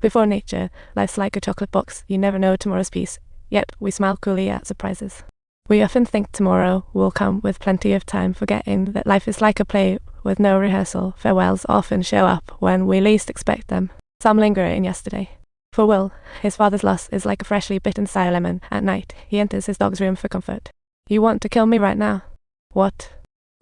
Before nature, life's like a chocolate box, you never know tomorrow's peace, yet we smile coolly at surprises. We often think tomorrow will come with plenty of time, forgetting that life is like a play with no rehearsal. Farewells often show up when we least expect them. Some linger in yesterday. For Will, his father's loss is like a freshly bitten sour lemon. At night, he enters his dog's room for comfort. "You want to kill me right now?" "What?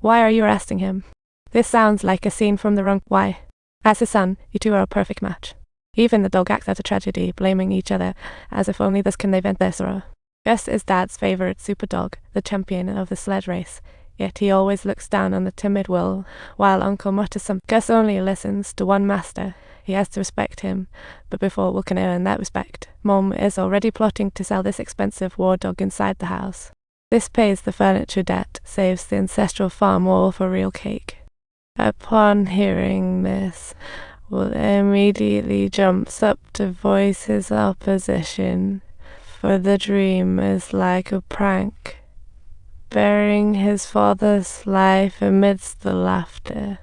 Why are you arresting him?" This sounds like a scene from The Wrong. Why? As his son, you two are a perfect match. Even the dog acts out a tragedy, blaming each other, as if only this can vent their sorrow. Gus is Dad's favorite super dog, the champion of the sled race, yet he always looks down on the timid Will, while Uncle mutters something. Gus only listens to one master. He has to respect him, but before Will can earn that respect, Mom is already plotting to sell this expensive war dog inside the house. This pays the furniture debt, saves the ancestral farm all for real cake. Upon hearing this, Will immediately jumps up to voice his opposition, for the dream is like a prank, burying his father's life amidst the laughter.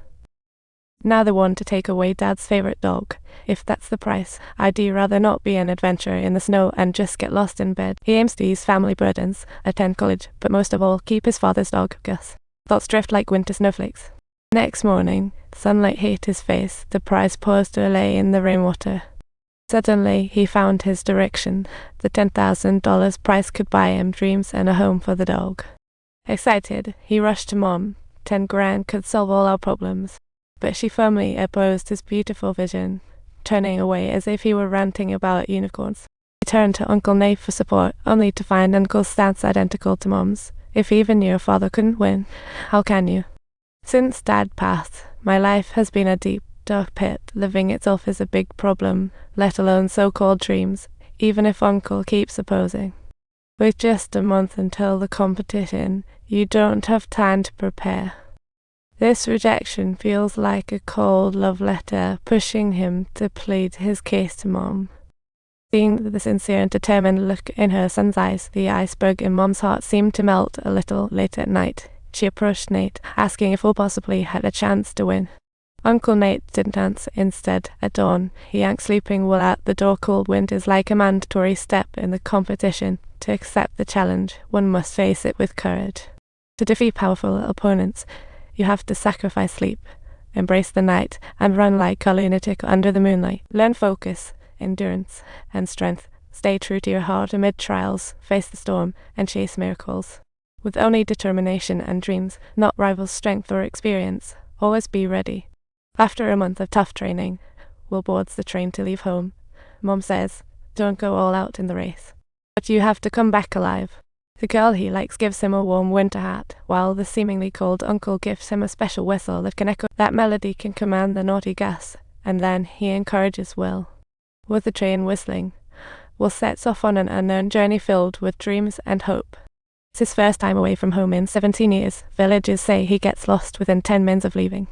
Now they want to take away Dad's favorite dog. If that's the price, I'd rather not be an adventurer in the snow and just get lost in bed. He aims to ease family burdens, attend college, but most of all, keep his father's dog, Gus. Thoughts drift like winter snowflakes. Next morning, sunlight hit his face, the prize paused to lay in the rainwater. Suddenly, he found his direction. The $10,000 price could buy him dreams and a home for the dog. Excited, he rushed to Mom. 10 grand could solve all our problems. But she firmly opposed his beautiful vision, turning away as if he were ranting about unicorns. He turned to Uncle Nate for support, only to find Uncle's stance identical to Mom's. If even your father couldn't win, how can you? Since Dad passed, my life has been a deep, dark pit. Living itself is a big problem, let alone so-called dreams, even if Uncle keeps opposing. With just a month until the competition, you don't have time to prepare. This rejection feels like a cold love letter, pushing him to plead his case to Mom. Seeing the sincere and determined look in her son's eyes, the iceberg in Mom's heart seemed to melt a little. Late at night, she approached Nate, asking if Will possibly had a chance to win. Uncle Nate didn't answer. Instead, at dawn, he yanked sleeping Will out the door. Cold wind is like a mandatory step in the competition. To accept the challenge, one must face it with courage. To defeat powerful opponents, you have to sacrifice sleep, embrace the night, and run like a lunatic under the moonlight. Learn focus, endurance, and strength. Stay true to your heart amid trials, face the storm, and chase miracles. With only determination and dreams, not rivals' strength or experience. Always be ready. After a month of tough training, Will boards the train to leave home. Mom says, "Don't go all out in the race, but you have to come back alive." The girl he likes gives him a warm winter hat, while the seemingly cold uncle gives him a special whistle that can echo. That melody can command the naughty Gus, and then he encourages Will. With the train whistling, Will sets off on an unknown journey filled with dreams and hope. It's his first time away from home in 17 years. Villagers say he gets lost within 10 minutes of leaving.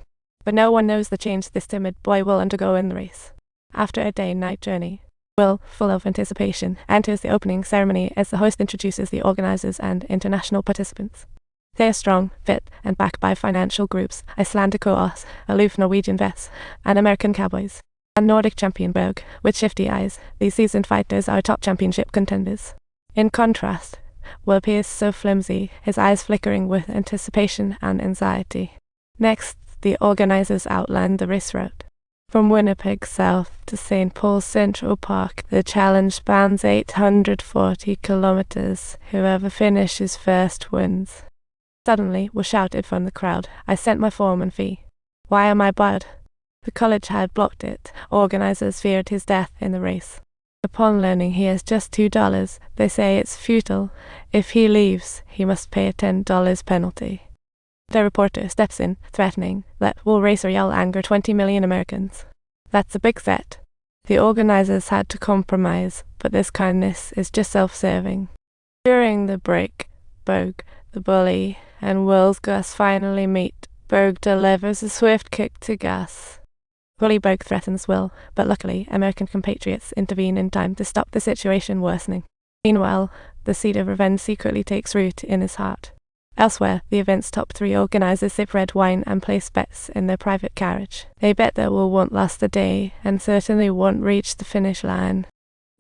But no one knows the change this timid boy will undergo in the race. After a day-and-night journey, Will, full of anticipation, enters the opening ceremony as the host introduces the organizers and international participants. They are strong, fit, and backed by financial groups, Icelandic cohorts, aloof Norwegian vets, and American cowboys. And Nordic champion Berg, with shifty eyes, these seasoned fighters are top championship contenders. In contrast, Will appears so flimsy, his eyes flickering with anticipation and anxiety. Next, the organizers outlined the race route. From Winnipeg South to St. Paul Central Park, the challenge spans 840 kilometers. Whoever finishes first wins. Suddenly, was shouted from the crowd. I sent my form and fee. Why am I barred? The college had blocked it. Organizers feared his death in the race. Upon learning he has just $2, they say it's futile. If he leaves, he must pay a $10 penalty. The reporter steps in, threatening that will racer yell anger 20 million Americans. That's a big set. The organizers had to compromise, but this kindness is just self-serving. During the break, Berg, the bully, and Will's Gus finally meet. Berg delivers a swift kick to Gus. Bully Berg threatens Will, but luckily American compatriots intervene in time to stop the situation worsening. Meanwhile, the seed of revenge secretly takes root in his heart. Elsewhere, the event's top 3 organisers sip red wine and place bets in their private carriage. They bet that Will won't last the day, and certainly won't reach the finish line.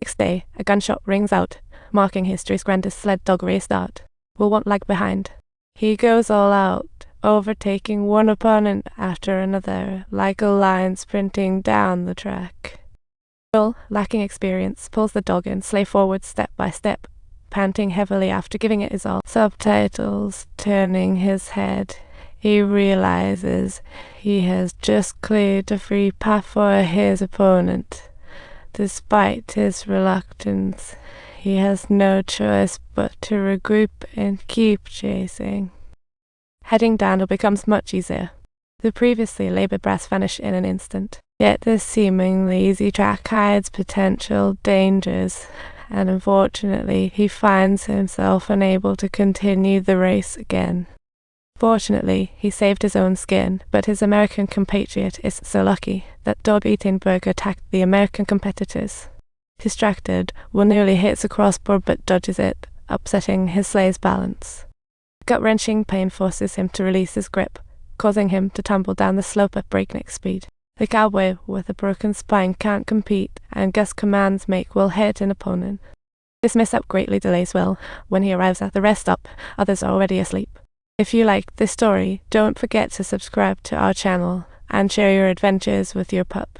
Next day, a gunshot rings out, marking history's grandest sled dog race start. Will won't lag behind. He goes all out, overtaking one opponent after another, like a lion sprinting down the track. Will, lacking experience, pulls the dog in, sleigh forward step by step, panting heavily after giving it his all. Subtitles turning his head, he realizes he has just cleared a free path for his opponent. Despite his reluctance, he has no choice but to regroup and keep chasing. Heading downhill becomes much easier. The previously laboured brass vanish in an instant. Yet the seemingly easy track hides potential dangers, and unfortunately he finds himself unable to continue the race again. Fortunately, he saved his own skin, but his American compatriot is so lucky that dog-eating burger attacked the American competitors. Distracted, Will nearly hits a crossbar but dodges it, upsetting his sleigh's balance. Gut-wrenching pain forces him to release his grip, causing him to tumble down the slope at breakneck speed. The cowboy with a broken spine can't compete, and Gus' commands make Will hit an opponent. This mishap greatly delays Will. When he arrives at the rest stop, others are already asleep. If you liked this story, don't forget to subscribe to our channel and share your adventures with your pup.